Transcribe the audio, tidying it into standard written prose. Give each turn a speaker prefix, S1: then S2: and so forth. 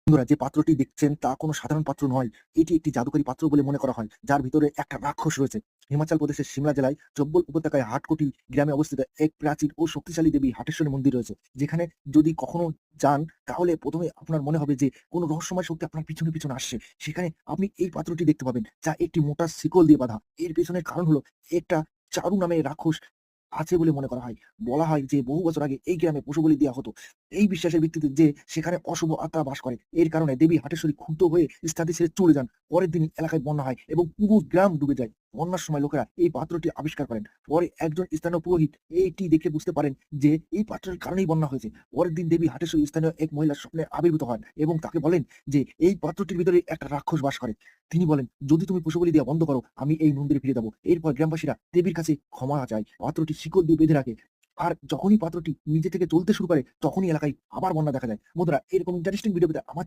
S1: বন্ধুরা, যে পাত্রটি দেখছেন তা কোনো সাধারণ পাত্র নয়। এটি একটি জাদুকরী পাত্র বলে মনে করা হয়, যার ভিতরে একটা রাক্ষস রয়েছে। হিমাচল প্রদেশের সিমলা জেলায় চব্বল উপত্যকায় হাটকোটি গ্রামে অবস্থিত এক প্রাচীন ও শক্তিশালী দেবী হাটেশ্বরী মন্দির রয়েছে। যেখানে যদি কখনো যান তাহলে ১ম এ আপনার মনে হবে যে কোনো রহস্যময় শক্তি আপনার পিছনে আসছে। সেখানে আপনি এই পাত্রটি দেখতে পাবেন, যা একটি মোটা শিকল দিয়ে বাঁধা। এর পেছনের কারণ হলো একটা চারু নামে রাক্ষস আছে বলে মনে করা হয়। বলা হয় যে বহু বছর আগে এই গ্রামে পশু বলি দেয়া হতো। এই বিশ্বাসের ভিত্তিতে যে সেখানে অশুভ আত্মা বাস করে। এর কারণে দেবী হাটেশ্বরী ক্ষুব্ধ হয়ে স্থান ছেড়ে চলে যান। পরের দিনই এলাকায় বন্যা হয় এবং পুরো গ্রাম ডুবে যায়। বন্যার সময় লোকেরা এই পাত্রটি আবিষ্কার করেন। পরে একজন স্থানীয় পুরোহিত এইটি দেখে বুঝতে পারেন যে এই পাত্রের কারণেই বন্যা হয়েছে। পরের দিন দেবী হাটেশ্বরী স্থানীয় এক মহিলার স্বপ্নে আবির্ভূত হন এবং তাকে বলেন যে এই পাত্রটির ভিতরে একটা রাক্ষস বাস করে। তিনি বলেন, "যদি তুমি পশু বলি দেয়া বন্ধ করো, আমি এই মন্দিরে ফিরে যাব।" এরপর গ্রামবাসীরা দেবীর কাছে ক্ষমা চায়। পাত্রটি শিকল দিয়ে বেঁধে রাখে। আর যখনই পাত্রটি নিজে থেকে চলতে শুরু করে, তখনই এলাকায় আবার বন্যা দেখা যায়। বন্ধুরা, এরকম ইন্টারেস্টিং ভিডিও পেতে আমার